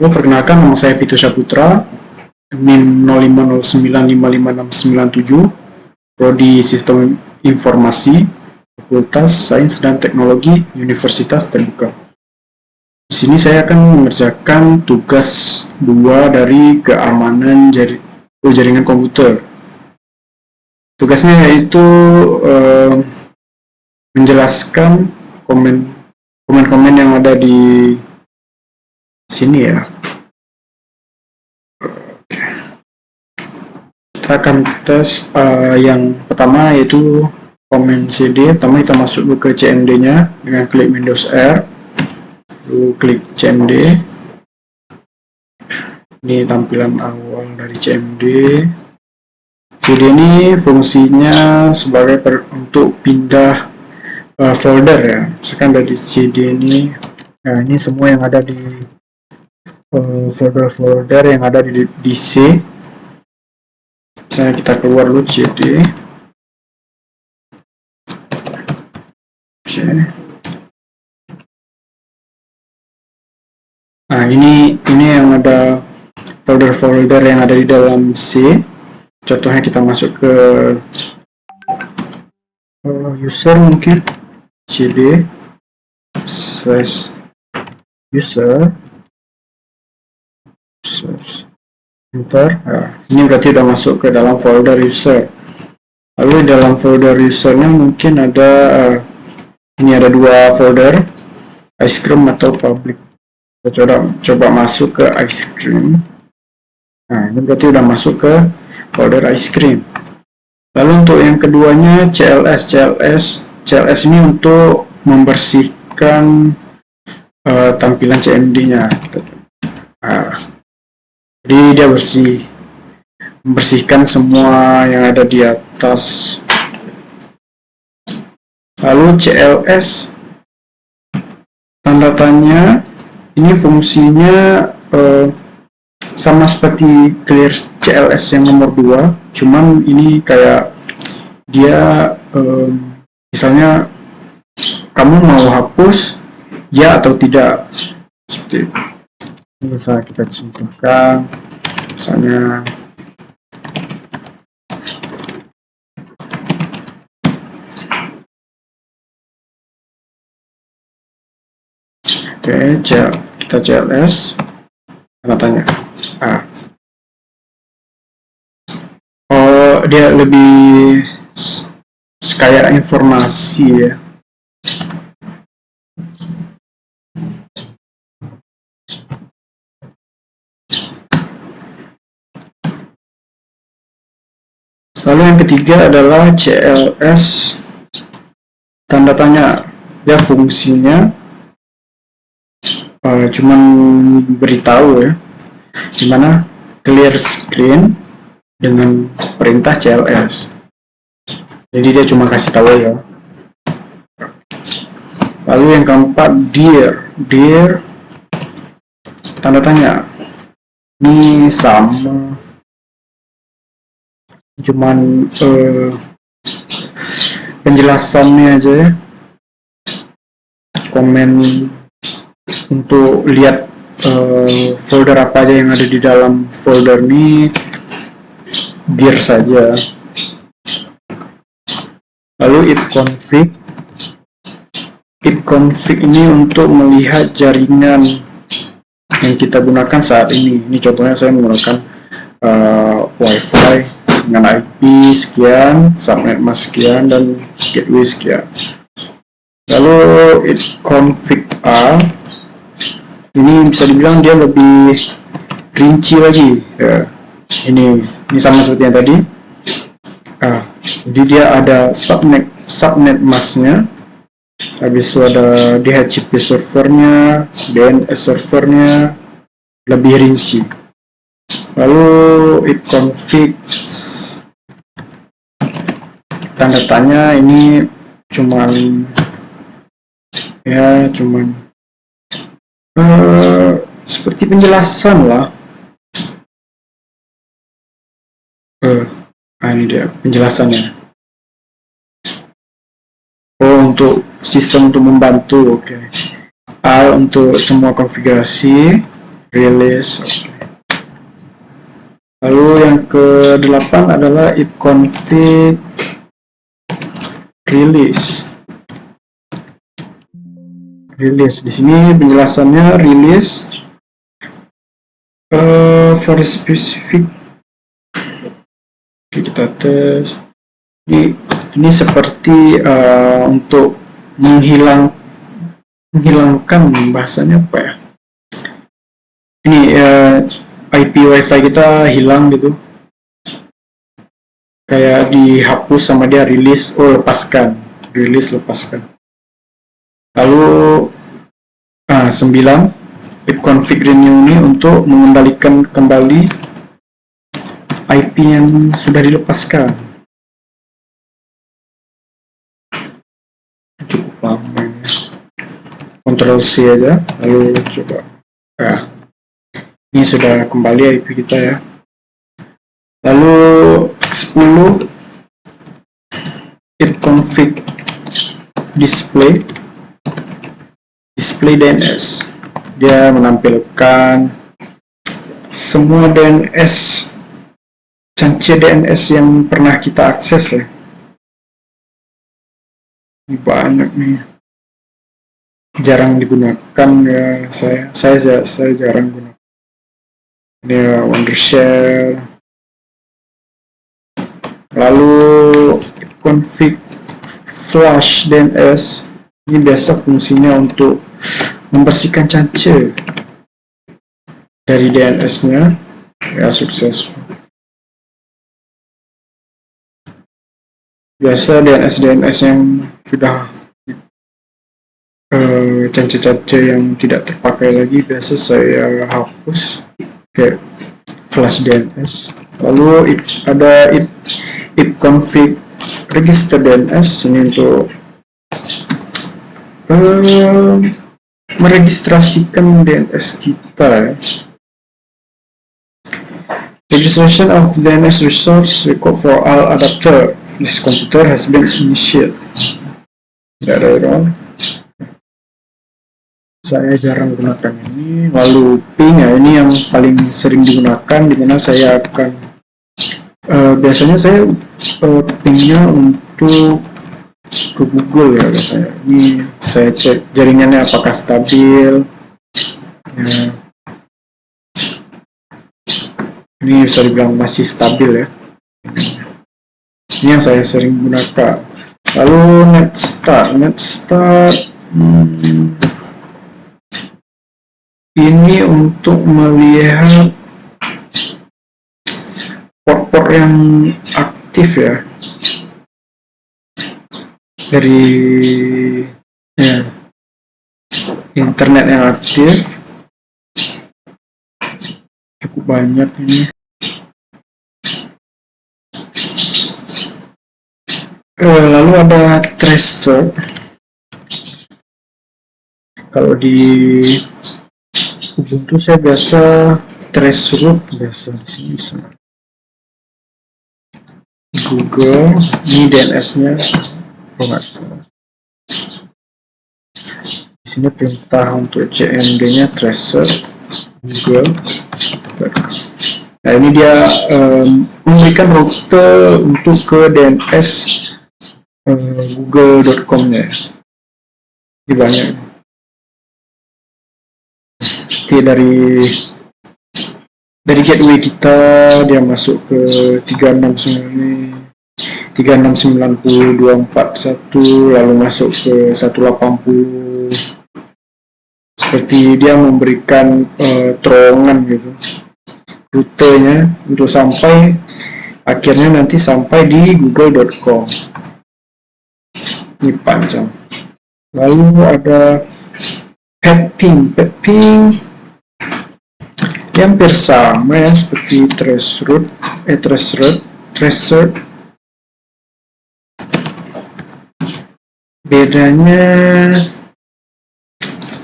Perkenalkan, nama saya Vito Saputra, NIM 0509555697, Prodi Sistem Informasi, Fakultas Sains dan Teknologi, Universitas Terbuka. Di sini saya akan mengerjakan tugas 2 dari keamanan jaringan komputer. Tugasnya yaitu menjelaskan komen-komen yang ada di sini ya. Kita akan tes yang pertama yaitu komen CD. Pertama kita masuk ke CMD-nya dengan klik Windows R, lalu klik CMD. Ini tampilan awal dari CMD. CD ini fungsinya sebagai untuk pindah folder ya. Misalkan dari CD ini, nah ini semua yang ada di folder-folder yang ada di C. Misalnya kita keluar dulu CD. Nah ini yang ada folder-folder yang ada di dalam C. Contohnya kita masuk ke user, mungkin cd /user enter. Nah, ini berarti udah masuk ke dalam folder user. Lalu di dalam folder usernya mungkin ada ini ada 2 folder, ice cream atau public. Kita coba masuk ke ice cream. Nah ini berarti udah masuk ke folder ice cream. Lalu untuk yang keduanya CLS ini untuk membersihkan tampilan CMD-nya. Nah, jadi dia membersihkan semua yang ada di atas. Lalu CLS tanda tanya ini fungsinya sama seperti clear CLS yang nomor 2, cuman ini kayak dia misalnya kamu mau hapus ya atau tidak, seperti itu. Bisa kita contohkan, misalnya kita CLS tanda tanya. Dia lebih kaya informasi ya. Lalu yang ketiga adalah CLS tanda tanya. Dia fungsinya cuman beritahu ya, dimana clear screen dengan perintah CLS. Jadi dia cuma kasih tahu ya. Lalu yang keempat dear tanda tanya. Ini sama, cuman penjelasannya aja ya. Komen untuk lihat folder apa aja yang ada di dalam folder ini, dir saja. Lalu ifconfig ini untuk melihat jaringan yang kita gunakan saat ini. Ini contohnya saya menggunakan wifi dengan IP sekian, subnet mask sekian, dan gateway sekian. Lalu ifconfig A ini bisa dibilang dia lebih rinci lagi ya. Ini sama seperti yang tadi. Jadi dia ada subnet masknya, habis itu ada DHCP servernya, DNS servernya, lebih rinci. Lalu ifconfig tanda tanya ini cuman seperti penjelasan lah. Ini dia penjelasannya. Untuk sistem untuk membantu, oke. A untuk semua konfigurasi, release. Lalu yang ke-8 adalah ipconfig release. Di sini penjelasannya release very specific. Oke, kita tes. Ini seperti untuk menghilangkan bahasanya apa ya? Ini IP WiFi kita hilang gitu. Kayak dihapus sama dia, release, lepaskan. Lalu 9 ipconfig renew ini untuk mengembalikan kembali IP yang sudah dilepaskan. Cukup lama ya. Ctrl C aja, lalu coba. Ini sudah kembali IP kita ya. Lalu 10 ipconfig display DNS. Dia menampilkan semua DNS, cance DNS yang pernah kita akses ya. Ini banyak nih, jarang digunakan ya. Saya jarang gunakan. Ini Wondershare. Lalu config flash DNS. Ini biasa fungsinya untuk membersihkan cance dari DNS-nya ya, sukses. Biasa DNS yang sudah cance yang tidak terpakai lagi biasa saya hapus kayak flash DNS. Lalu ada ipconfig register DNS, ini untuk meregistrasikan DNS kita. Registration of DNS resource record for all adapter. This computer has been initiated. Tidak ada error. Saya jarang gunakan ini. Lalu ping ya, ini yang paling sering digunakan, dimana saya akan biasanya saya pingnya untuk ke Google ya biasanya. Ini saya cek jaringannya apakah stabil ya. Ini bisa dibilang masih stabil ya. Ini yang saya sering gunakan. Lalu netstart ini untuk melihat port-port yang aktif ya, dari ya, internet yang aktif cukup banyak ini. Lalu ada tracer. Kalau di Ubuntu saya biasa trace root, biasa di sini bisa. Google, ini DNS-nya. Di sini perintah untuk cmd-nya tracer Google. Nah, ini dia memberikan rute untuk ke DNS google.com-nya. Ini banyak. Dari gateway kita dia masuk ke 369.24.1, lalu masuk ke 180. Seperti dia memberikan terowongan gitu, rutenya untuk sampai akhirnya nanti sampai di google.com. Ini panjang. Lalu ada ping yang hampir sama ya seperti traceroute. Bedanya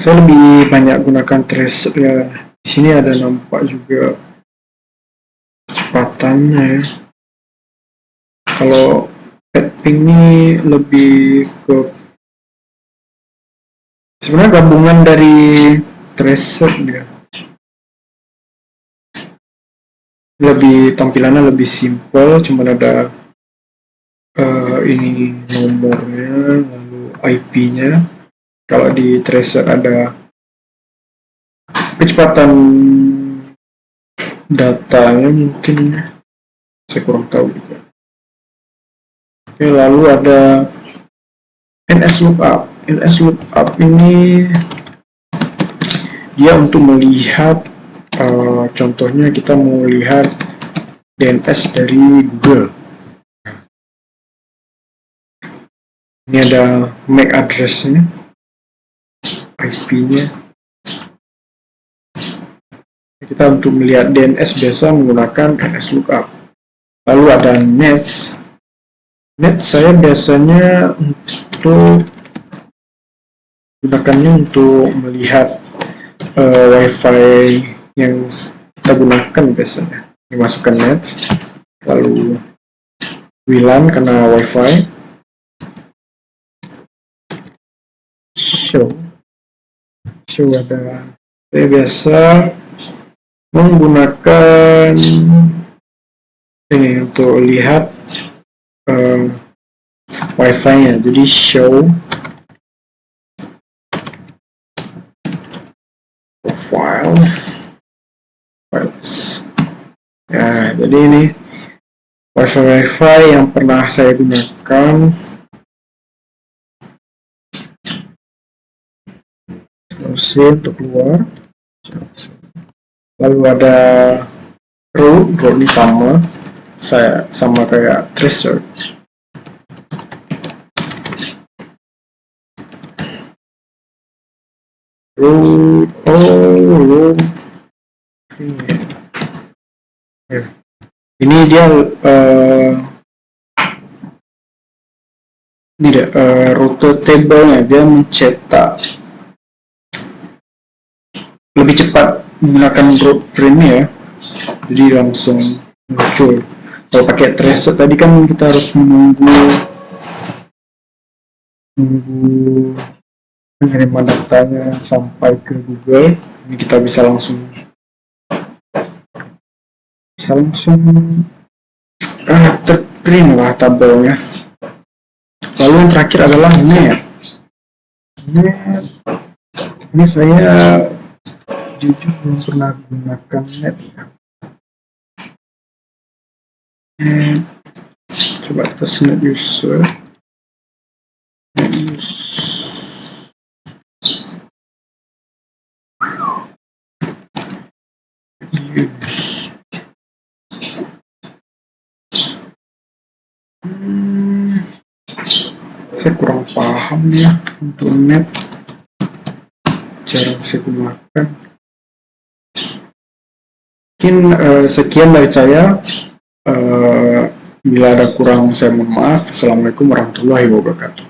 saya lebih banyak gunakan tracer ya. Di sini ada nampak juga kecepatannya ya. Kalau ping ini lebih ke sebenarnya gabungan dari tracer dia. tampilannya lebih simple, cuma ada ini nomornya, lalu IP-nya. Kalau di Tracer ada kecepatan datanya, mungkin saya kurang tahu juga. Oke, lalu ada NS Lookup. NS Lookup ini dia untuk melihat contohnya kita mau lihat DNS dari Google. Ini ada MAC address-nya, IP-nya. Kita untuk melihat DNS biasa menggunakan NS Lookup. Lalu ada Nets. Net saya biasanya untuk gunakannya untuk melihat WiFi yang kita gunakan biasanya. Dimasukkan Nets, lalu WLAN karena WiFi. Show ada. Saya biasa menggunakan ini untuk lihat WiFi-nya. Jadi show profile files. Ya, jadi ini WiFi yang pernah saya gunakan. C untuk keluar. Lalu ada root ini sama kayak tracer. Root ini dia rute table-nya, dia mencetak lebih cepat menggunakan root print ya, jadi langsung muncul. Kalau pakai tracer tadi kan kita harus menunggu pengiriman datanya sampai ke Google. Ini kita bisa langsung terprint lah tabelnya. Lalu yang terakhir adalah net. Ini saya jujur belum pernah gunakan net. Coba kita net user. Saya kurang paham ya untuk net, jarang saya gunakan. Mungkin sekian dari saya. Bila ada kurang saya mohon maaf. Assalamualaikum warahmatullahi wabarakatuh.